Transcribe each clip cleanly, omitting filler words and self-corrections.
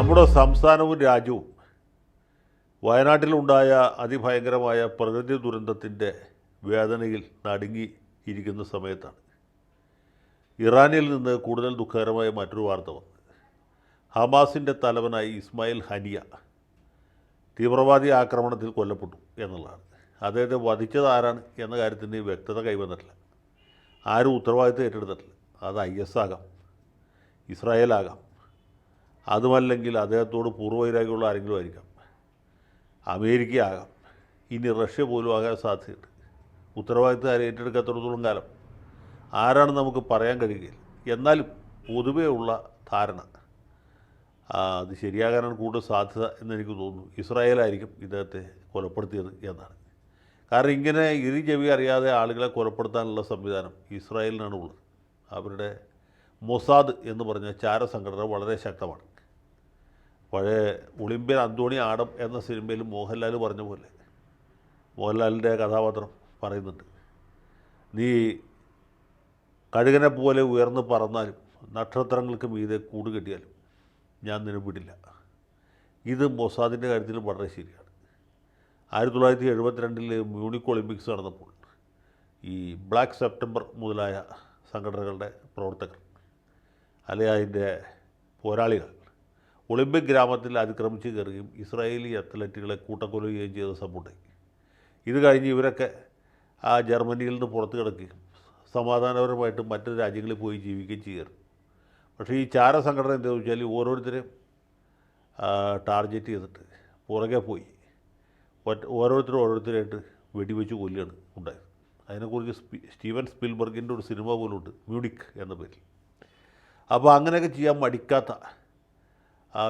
നമ്മുടെ സംസ്ഥാനവും രാജ്യവും വയനാട്ടിലുണ്ടായ അതിഭയങ്കരമായ പ്രകൃതി ദുരന്തത്തിൻ്റെ വേദനയിൽ നടുങ്ങി ഇരിക്കുന്ന സമയത്താണ് ഇറാനിൽ നിന്ന് കൂടുതൽ ദുഃഖകരമായ മറ്റൊരു വാർത്ത വന്നത്. ഹമാസിൻ്റെ തലവനായി ഇസ്മായിൽ ഹനിയ തീവ്രവാദി ആക്രമണത്തിൽ കൊല്ലപ്പെട്ടു എന്നുള്ളതാണ്. അദ്ദേഹത്തെ വധിച്ചത് ആരാണ് എന്ന കാര്യത്തിന് വ്യക്തത കൈവന്നിട്ടില്ല. ആരും ഉത്തരവാദിത്തം ഏറ്റെടുത്തിട്ടില്ല. അത് IS ആകാം, ഇസ്രായേൽ ആകാം, അതുമല്ലെങ്കിൽ അദ്ദേഹത്തോട് പൂർവ്വവൈരാഗ്യമുള്ള ആരെങ്കിലും ആയിരിക്കാം, അമേരിക്ക ആകാം, ഇനി റഷ്യ പോലും ആകാൻ സാധ്യതയുണ്ട്. ഉത്തരവാദിത്തം ആരും ഏറ്റെടുക്കാത്തിടത്തോളം കാലം ആരാണ് നമുക്ക് പറയാൻ കഴിയുകയില്ല. എന്നാലും പൊതുവേ ഉള്ള ധാരണ അത് ശരിയാകാനാണ് കൂടുതൽ സാധ്യത എന്നെനിക്ക് തോന്നുന്നു. ഇസ്രായേലായിരിക്കും ഇദ്ദേഹത്തെ കൊലപ്പെടുത്തിയത് എന്നാണ്. കാരണം ഇങ്ങനെ ഇരു ചെവി അറിയാതെ ആളുകളെ കൊലപ്പെടുത്താനുള്ള സംവിധാനം ഇസ്രായേലിനാണ് ഉള്ളത്. അവരുടെ മൊസാദ് എന്ന് പറഞ്ഞ ചാരസംഘടന വളരെ ശക്തമാണ്. പഴയ ഒളിമ്പ്യൻ അന്തോണി ആഡം എന്ന സിനിമയിൽ മോഹൻലാൽ പറഞ്ഞ പോലെ, മോഹൻലാലിൻ്റെ കഥാപാത്രം പറയുന്നുണ്ട്, നീ കഴുകനെ പോലെ ഉയർന്ന് പറന്നാലും നക്ഷത്രങ്ങൾക്ക് മീതെ കൂട് കെട്ടിയാലും ഞാൻ നിന്നെ വിടില്ല. ഇത് മൊസാദിൻ്റെ കാര്യത്തിൽ വളരെ ശരിയാണ്. 1972 മ്യൂണിക് ഒളിമ്പിക്സ് നടന്നപ്പോൾ ഈ ബ്ലാക്ക് സെപ്റ്റംബർ മുതലായ സംഘടനകളുടെ പ്രവർത്തകർ അല്ലെങ്കിൽ അതിൻ്റെ പോരാളികൾ ഒളിമ്പിക് ഗ്രാമത്തിൽ അതിക്രമിച്ച് കയറുകയും ഇസ്രായേലി അത്ലറ്റുകളെ കൂട്ടക്കൊല്ലുകയും ചെയ്ത സംഭവമുണ്ടായി. ഇത് കഴിഞ്ഞ് ഇവരൊക്കെ ജർമ്മനിയിൽ നിന്ന് പുറത്ത് കിടക്കുകയും സമാധാനപരമായിട്ട് മറ്റു രാജ്യങ്ങളിൽ പോയി ജീവിക്കുകയും ചെയ്യാറ്. പക്ഷേ ഈ ചാരസംഘടന എന്താണെന്ന് വെച്ചാൽ ഓരോരുത്തരെയും ടാർഗറ്റ് ചെയ്തിട്ട് പുറകെ പോയി ഓരോരുത്തരായിട്ട് വെടിവെച്ച് കൊല്ലുകയാണ് ഉണ്ടായത്. അതിനെക്കുറിച്ച് സ്റ്റീവൻ സ്പിൽബർഗിൻ്റെ ഒരു സിനിമ പോലും ഉണ്ട്, മ്യൂണിക് എന്ന പേരിൽ. അപ്പോൾ അങ്ങനെയൊക്കെ ചെയ്യാൻ മടിക്കാത്ത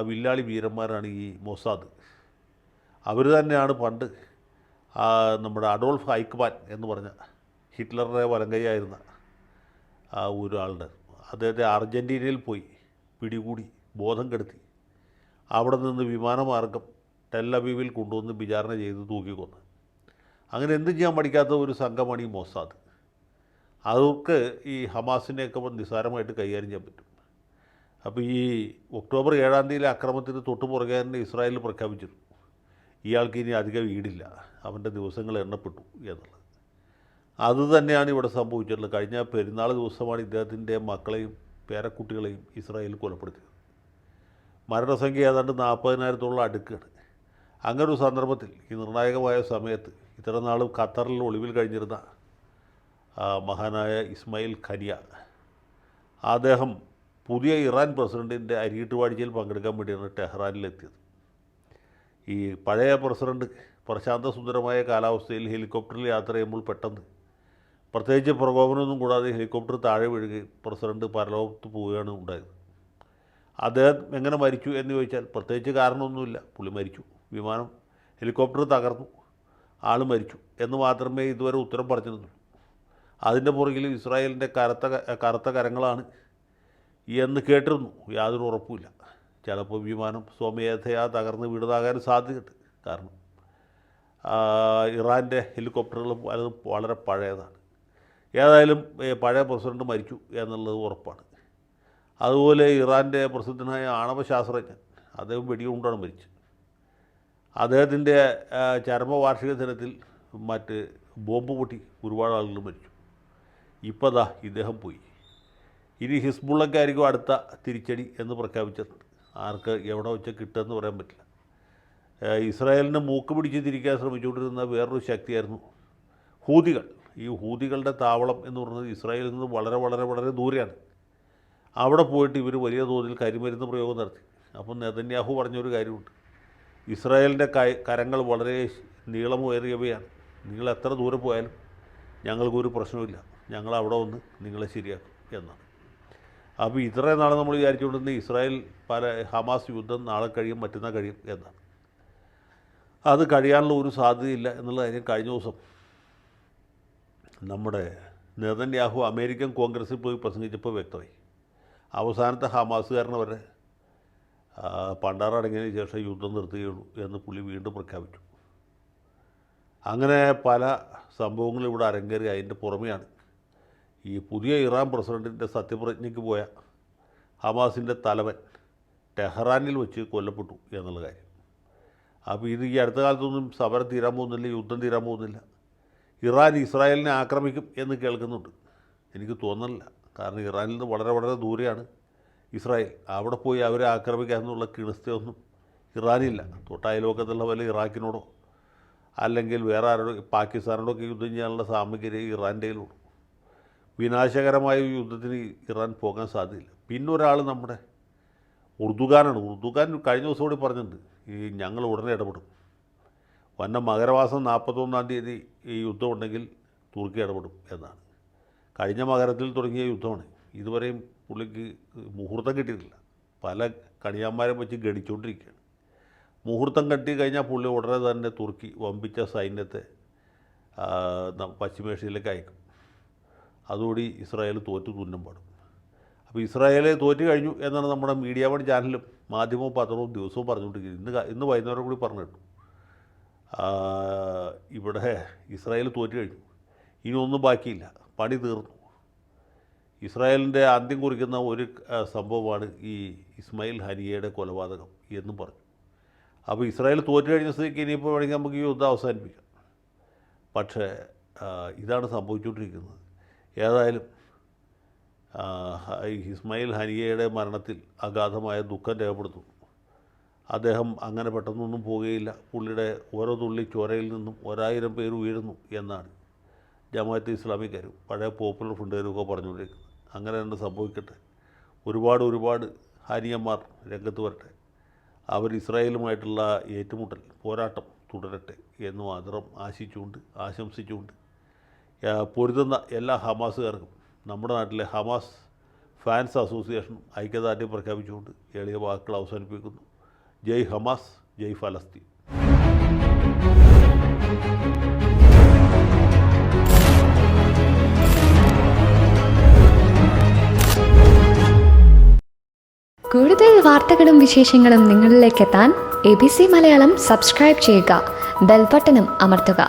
വില്ലാളി വീരന്മാരാണ് ഈ മൊസാദ്. അവർ തന്നെയാണ് പണ്ട് നമ്മുടെ അഡോൾഫ് ഐക്മാൻ എന്ന് പറഞ്ഞ ഹിറ്റ്ലറുടെ വലങ്കൈയായിരുന്ന ഒരാളുടെ അദ്ദേഹത്തെ അർജൻറ്റീനയിൽ പോയി പിടികൂടി ബോധം കെടുത്തി അവിടെ നിന്ന് വിമാനമാർഗം ടെല്ലവീവിൽ കൊണ്ടുവന്ന് വിചാരണ ചെയ്ത് തൂക്കിക്കൊന്ന്. അങ്ങനെ എന്തും ചെയ്യാൻ പഠിക്കാത്ത ഒരു സംഘമാണ് ഈ മൊസാദ്. അവർക്ക് ഈ ഹമാസിനെയൊക്കെ നിസ്സാരമായിട്ട് കൈകാര്യം ചെയ്യാൻ പറ്റും. അപ്പോൾ ഈ ഒക്ടോബർ 7 അക്രമത്തിന് തൊട്ട് പുറകെ തന്നെ ഇസ്രായേൽ പ്രഖ്യാപിച്ചിരുന്നു, ഇയാൾക്ക് ഇനി അധികം ഈടില്ല, അവൻ്റെ ദിവസങ്ങൾ എണ്ണപ്പെട്ടു എന്നുള്ളത്. അതുതന്നെയാണ് ഇവിടെ സംഭവിച്ചിട്ടുള്ളത്. കഴിഞ്ഞ പെരുന്നാൾ ദിവസമാണ് ഇദ്ദേഹത്തിൻ്റെ മക്കളെയും പേരക്കുട്ടികളെയും ഇസ്രായേൽ കൊലപ്പെടുത്തിയത്. മരണസംഖ്യ ഏതാണ്ട് 40,000-ഓളം അടുക്കുകയാണ്. അങ്ങനൊരു സന്ദർഭത്തിൽ ഈ നിർണായകമായ സമയത്ത് ഇത്ര നാളും ഖത്തറിൽ ഒളിവിൽ കഴിഞ്ഞിരുന്ന മഹാനായ ഇസ്മായിൽ ഖനിയ, അദ്ദേഹം പുതിയ ഇറാൻ പ്രസിഡൻറ്റിൻ്റെ അരിയിട്ടുവാഴ്ചയിൽ പങ്കെടുക്കാൻ വേണ്ടിയാണ് ടെഹ്റാനിലെത്തിയത്. ഈ പഴയ പ്രസിഡൻറ്റ് പ്രശാന്തസുന്ദരമായ കാലാവസ്ഥയിൽ ഹെലികോപ്റ്ററിൽ യാത്ര ചെയ്യുമ്പോൾ പെട്ടെന്ന് പ്രത്യേകിച്ച് പ്രകോപനമൊന്നും കൂടാതെ ഹെലികോപ്റ്റർ താഴെ വീഴുകയും പ്രസിഡൻറ്റ് പരലോകത്ത് പോവുകയാണ് ഉണ്ടായത്. അദ്ദേഹം എങ്ങനെ മരിച്ചു എന്ന് ചോദിച്ചാൽ പ്രത്യേകിച്ച് കാരണമൊന്നുമില്ല, പുള്ളി മരിച്ചു, വിമാനം ഹെലികോപ്റ്റർ തകർന്നു, ആൾ മരിച്ചു എന്ന് മാത്രമേ ഇതുവരെ ഉത്തരം പറഞ്ഞിരുന്നുള്ളൂ. അതിൻ്റെ പുറകിൽ ഇസ്രായേലിൻ്റെ കറുത്ത കരങ്ങളാണ് എന്ന് കേട്ടിരുന്നു. യാതൊരു ഉറപ്പുമില്ല. ചിലപ്പോൾ വിമാനം സ്വമേധയാ തകർന്ന് വീണതാകാൻ സാധ്യതയുണ്ട്. കാരണം ഇറാൻ്റെ ഹെലികോപ്റ്ററുകൾ പലതും വളരെ പഴയതാണ്. ഏതായാലും പഴയ പ്രസിഡൻറ്റ് മരിച്ചു എന്നുള്ളത് ഉറപ്പാണ്. അതുപോലെ ഇറാൻ്റെ പ്രസിദ്ധനായ ആണവശാസ്ത്രജ്ഞൻ, അദ്ദേഹം വെടികൊണ്ടാണ് മരിച്ചത്. അദ്ദേഹത്തിൻ്റെ ചരമവാർഷിക ദിനത്തിൽ മറ്റ് ബോംബ് പൊട്ടി ഒരുപാട് ആളുകൾ മരിച്ചു. ഇപ്പോൾ ദാ ഇദ്ദേഹം പോയി. ഇനി ഹിസ്ബുള്ളക്കായിരിക്കും അടുത്ത തിരിച്ചടി എന്ന് പ്രഖ്യാപിച്ചിട്ടുണ്ട്. ആർക്ക് എവിടെ വെച്ച് കിട്ടുമെന്ന് പറയാൻ പറ്റില്ല. ഇസ്രായേലിനെ മൂക്ക് പിടിച്ച് തിരിക്കാൻ ശ്രമിച്ചുകൊണ്ടിരുന്ന വേറൊരു ശക്തിയായിരുന്നു ഹൂതികൾ. ഈ ഹൂതികളുടെ താവളം എന്ന് പറയുന്നത് ഇസ്രായേലിൽ നിന്ന് വളരെ വളരെ വളരെ ദൂരെയാണ്. അവിടെ പോയിട്ട് ഇവർ വലിയ തോതിൽ കരിമരുന്ന് പ്രയോഗം നടത്തി. അപ്പം നെതന്യാഹു പറഞ്ഞൊരു കാര്യമുണ്ട്, ഇസ്രായേലിൻ്റെ കരങ്ങൾ വളരെ നീളമേറിയവയാണ്, നിങ്ങൾ എത്ര ദൂരെ പോയാലും ഞങ്ങൾക്കൊരു പ്രശ്നമില്ല, ഞങ്ങൾ അവിടെ വന്ന് നിങ്ങളെ ശരിയാക്കും എന്നാണ്. അപ്പോൾ ഇത്രയും നാളെ നമ്മൾ വിചാരിച്ചുകൊണ്ടിരുന്ന ഇസ്രായേൽ ഹമാസ് യുദ്ധം നാളെ കഴിയും മറ്റന്നാൾ കഴിയും എന്നാണ്. അത് കഴിയാനുള്ള ഒരു സാധ്യതയില്ല എന്നുള്ള കാര്യം കഴിഞ്ഞ ദിവസം നമ്മുടെ നെതന്യാഹു അമേരിക്കൻ കോൺഗ്രസ്സിൽ പോയി പ്രസംഗിച്ചപ്പോൾ വ്യക്തമായി. അവസാനത്തെ ഹമാസുകാരനെ വരെ പണ്ടാറടങ്ങിയതിന് ശേഷം യുദ്ധം നിർത്തുകയുള്ളൂ എന്ന് പുള്ളി വീണ്ടും പ്രഖ്യാപിച്ചു. അങ്ങനെ പല സംഭവങ്ങളും ഇവിടെ അരങ്ങേറി. അതിൻ്റെ പുറമെയാണ് ഈ പുതിയ ഇറാൻ പ്രസിഡൻറ്റിൻ്റെ സത്യപ്രതിജ്ഞയ്ക്ക് പോയ ഹമാസിൻ്റെ തലവൻ ടെഹ്റാനിൽ വെച്ച് കൊല്ലപ്പെട്ടു എന്നുള്ള കാര്യം. അപ്പോൾ ഇത് ഈ അടുത്ത കാലത്തൊന്നും സമരം തീരാൻ പോകുന്നില്ല, യുദ്ധം തീരാൻ പോകുന്നില്ല. ഇറാൻ ഇസ്രായേലിനെ ആക്രമിക്കും എന്ന് കേൾക്കുന്നുണ്ട്. എനിക്ക് തോന്നുന്നില്ല. കാരണം ഇറാനിൽ നിന്ന് വളരെ വളരെ ദൂരെയാണ് ഇസ്രായേൽ. അവിടെ പോയി അവരെ ആക്രമിക്കാമെന്നുള്ള കിണസ്ഥയൊന്നും ഇറാനില്ല. തൊട്ടയൽവക്കത്തുള്ള വല്ല ഇറാഖിനോടോ അല്ലെങ്കിൽ വേറെ ആരോടോ പാകിസ്ഥാനോടൊക്കെ യുദ്ധം ചെയ്യാനുള്ള സാമഗ്രി ഇറാൻ്റെ കയ്യിലുള്ളൂ. വിനാശകരമായ യുദ്ധത്തിന് ഇറാൻ പോകാൻ സാധ്യതയില്ല. പിന്നൊരാൾ നമ്മുടെ ഉർദുഗാനാണ്. ഉർദുഗാൻ കഴിഞ്ഞ ദിവസം കൂടി പറഞ്ഞിട്ടുണ്ട്, ഈ ഞങ്ങൾ ഉടനെ ഇടപെടും. വന്ന മകരമാസം 41-ാം തീയതി ഈ യുദ്ധം ഉണ്ടെങ്കിൽ തുർക്കി ഇടപെടും എന്നാണ്. കഴിഞ്ഞ മകരത്തിൽ തുടങ്ങിയ യുദ്ധമാണ്. ഇതുവരെയും പുള്ളിക്ക് മുഹൂർത്തം കിട്ടിയിട്ടില്ല. പല കണിയാന്മാരെ വെച്ച് ഗണിച്ചുകൊണ്ടിരിക്കുകയാണ്. മുഹൂർത്തം കെട്ടി കഴിഞ്ഞാൽ പുള്ളി ഉടനെ തന്നെ തുർക്കി വമ്പിച്ച സൈന്യത്തെ പശ്ചിമേഷ്യയിലേക്ക് അയക്കും. അതോടെ ഇസ്രായേൽ തോറ്റു തുന്നം പാടും. അപ്പോൾ ഇസ്രായേൽ തോറ്റു കഴിഞ്ഞു എന്നാണ് നമ്മുടെ മീഡിയ വൺ ചാനലും മാധ്യമവും പത്രവും ദിവസവും പറഞ്ഞുകൊണ്ടിരിക്കുന്നത്. ഇന്ന് വൈകുന്നേരം കൂടി പറഞ്ഞു കേട്ടു, ഇവിടെ ഇസ്രായേൽ തോറ്റു കഴിഞ്ഞു, ഇനി ഒന്നും ബാക്കിയില്ല, പണി തീർന്നു. ഇസ്രായേലിൻ്റെ അന്ത്യം കുറിക്കുന്ന ഒരു സംഭവമാണ് ഈ ഇസ്മായിൽ ഹനിയയുടെ കൊലപാതകം എന്നും പറഞ്ഞു. അപ്പോൾ ഇസ്രായേൽ തോറ്റു കഴിഞ്ഞ സ്ഥിതിക്ക് ഇനിയിപ്പോൾ വേണമെങ്കിൽ നമുക്ക് ഈ യുദ്ധം അവസാനിപ്പിക്കാം. പക്ഷേ ഇതാണ് സംഭവിച്ചുകൊണ്ടിരിക്കുന്നത്. ഏതായാലും ഇസ്മായിൽ ഹനിയയുടെ മരണത്തിൽ അഗാധമായ ദുഃഖം രേഖപ്പെടുത്തുന്നു. അദ്ദേഹം അങ്ങനെ പെട്ടെന്നൊന്നും പോവുകയില്ല. പുള്ളിയുടെ ഓരോ തുള്ളി ചോരയിൽ നിന്നും 1000 പേര് വീഴുന്നു എന്നാണ് ജമാഅത്തെ ഇസ്ലാമിക്കാരും പഴയ പോപ്പുലർ ഫ്രണ്ടുകാരും ഒക്കെ പറഞ്ഞുകൊണ്ടിരിക്കുന്നത്. അങ്ങനെ തന്നെ സംഭവിക്കട്ടെ. ഒരുപാട് ഹാനിയന്മാർ രംഗത്ത് വരട്ടെ. അവർ ഇസ്രായേലുമായിട്ടുള്ള ഏറ്റുമുട്ടൽ പോരാട്ടം തുടരട്ടെ എന്ന് മാത്രം ആശംസിച്ചുകൊണ്ട് പൊരുതുന്ന എല്ലാ ഹമാസുകാർക്കും നമ്മുടെ നാട്ടിലെ ഹമാസ് ഫാൻസ് അസോസിയേഷൻ ഐക്യദാർഢ്യം പ്രഖ്യാപിച്ചുകൊണ്ട് എളിയ വാക്കുകൾ അവസാനിപ്പിക്കുന്നു. ജയ് ഹമാസ്, ജയ് ഫലസ്തീൻ. കൂടുതൽ വാർത്തകളും വിശേഷങ്ങളും നിങ്ങളിലേക്ക് എത്താൻ ABC മലയാളം സബ്സ്ക്രൈബ് ചെയ്യുക, ബെൽ ബട്ടണും അമർത്തുക.